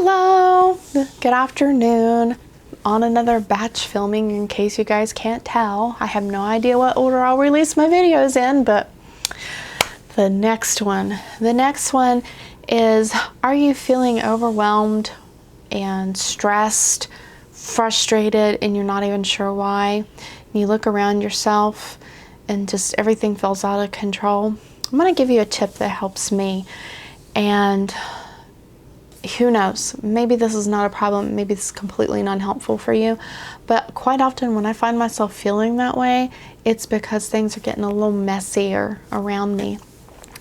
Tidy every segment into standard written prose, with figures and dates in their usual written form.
Hello, good afternoon. On another batch filming, in case you guys can't tell. I have no idea what order I'll release my videos in, but the next one is, are you feeling overwhelmed and stressed, frustrated, and you're not even sure why? You look around yourself and just everything feels out of control. I'm going to give you a tip that helps me, and who knows, maybe this is not a problem, maybe this is completely non-helpful for you, but quite often when I find myself feeling that way, it's because things are getting a little messier around me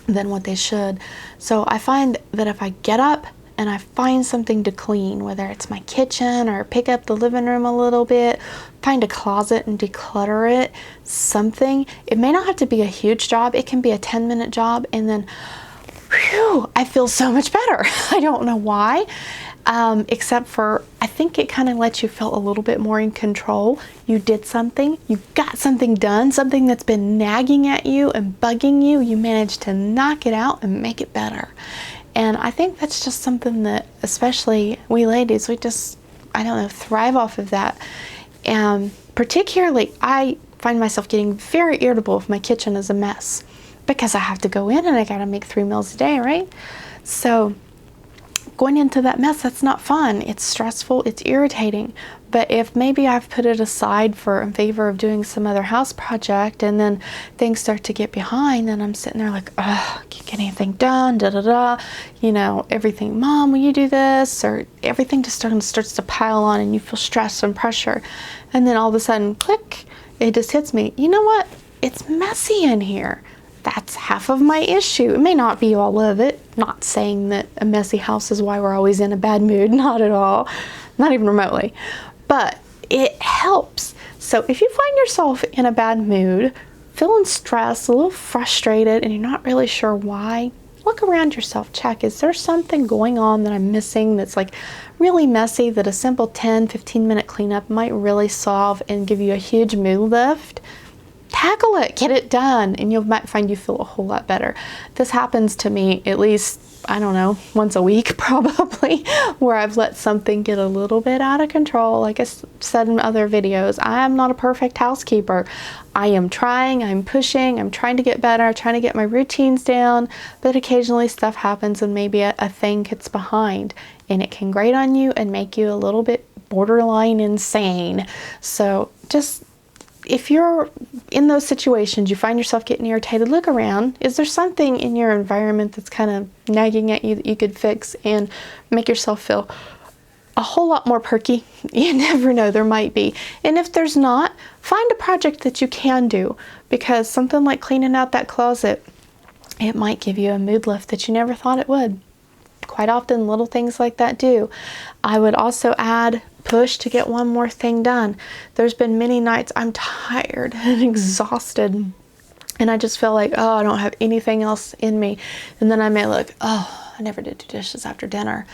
than what they should. So I find that if I get up and I find something to clean, whether it's my kitchen or pick up the living room a little bit, find a closet and declutter it, something, it may not have to be a huge job, it can be a 10-minute job, and then whew, I feel so much better. I don't know why, except for I think it kind of lets you feel a little bit more in control. You did something, you got something done, something that's been nagging at you and bugging you, you managed to knock it out and make it better. And I think that's just something that, especially we ladies, we just, I don't know, thrive off of that. And particularly, I find myself getting very irritable if my kitchen is a mess, because I have to go in and I gotta make 3 meals a day, right? So going into that mess, that's not fun. It's stressful, it's irritating. But if maybe I've put it aside in favor of doing some other house project, and then things start to get behind, and I'm sitting there like, ugh, can't get anything done, you know, everything, Mom, will you do this? Or everything just starts to pile on, and you feel stress and pressure. And then all of a sudden, click, it just hits me. You know what? It's messy in here. That's half of my issue. It may not be all of it. Not saying that a messy house is why we're always in a bad mood. Not at all. Not even remotely. But it helps. So if you find yourself in a bad mood, feeling stressed, a little frustrated, and you're not really sure why, look around yourself. Check, is there something going on that I'm missing that's like really messy that a simple 10-15 minute cleanup might really solve and give you a huge mood lift? Tackle it, get it done, and you might find you feel a whole lot better. This happens to me at least, I don't know, once a week probably, where I've let something get a little bit out of control. Like I said in other videos, I am not a perfect housekeeper. I am trying, I'm pushing, I'm trying to get better, trying to get my routines down, but occasionally stuff happens and maybe a thing gets behind, and it can grate on you and make you a little bit borderline insane. So just, if you're in those situations, you find yourself getting irritated, look around. Is there something in your environment that's kind of nagging at you that you could fix and make yourself feel a whole lot more perky? You never know, there might be. And if there's not, find a project that you can do, because something like cleaning out that closet, it might give you a mood lift that you never thought it would. Quite often, little things like that do. I would also add, push to get one more thing done. There's been many nights I'm tired and exhausted, and I just feel like, oh, I don't have anything else in me. And then I may look, oh, I never did do dishes after dinner.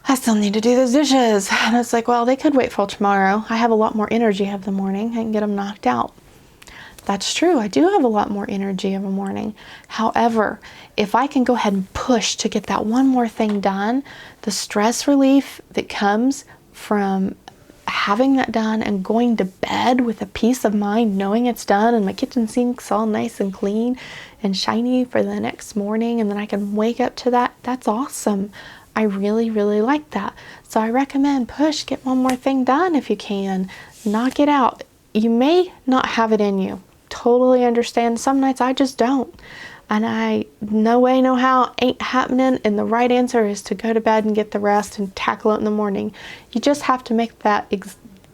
I still need to do those dishes. And it's like, well, they could wait till tomorrow. I have a lot more energy of the morning. I can get them knocked out. That's true. I do have a lot more energy of a morning. However, if I can go ahead and push to get that one more thing done, the stress relief that comes from having that done and going to bed with a peace of mind knowing it's done, and my kitchen sink's all nice and clean and shiny for the next morning, and then I can wake up to that, that's awesome. I really, really like that. So I recommend push, get one more thing done if you can. Knock it out. You may not have it in you. Totally understand. Some nights I just don't. And I, no way, no how, ain't happening. And the right answer is to go to bed and get the rest and tackle it in the morning. You just have to make that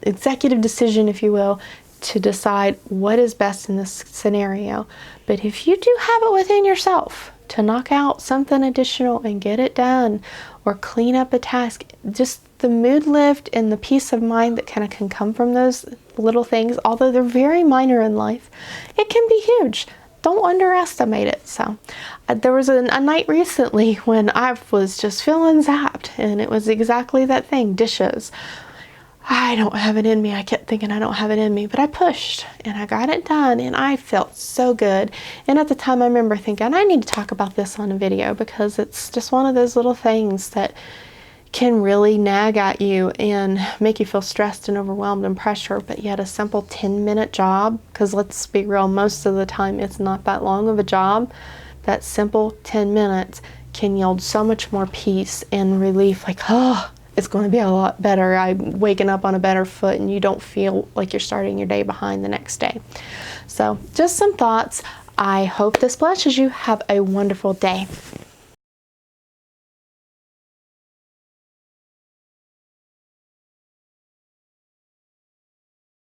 executive decision, if you will, to decide what is best in this scenario. But if you do have it within yourself to knock out something additional and get it done, or clean up a task, just the mood lift and the peace of mind that kind of can come from those little things, although they're very minor in life, it can be huge. Don't underestimate it. So there was a night recently when I was just feeling zapped, and it was exactly that thing, dishes. I don't have it in me. I kept thinking I don't have it in me, but I pushed and I got it done, and I felt so good. And at the time I remember thinking, I need to talk about this on a video, because it's just one of those little things that can really nag at you and make you feel stressed and overwhelmed and pressure, but yet a simple 10-minute job, because let's be real, most of the time it's not that long of a job, that simple 10 minutes can yield so much more peace and relief, like, oh, it's going to be a lot better. I'm waking up on a better foot, and you don't feel like you're starting your day behind the next day. So just some thoughts. I hope this blesses you. Have a wonderful day.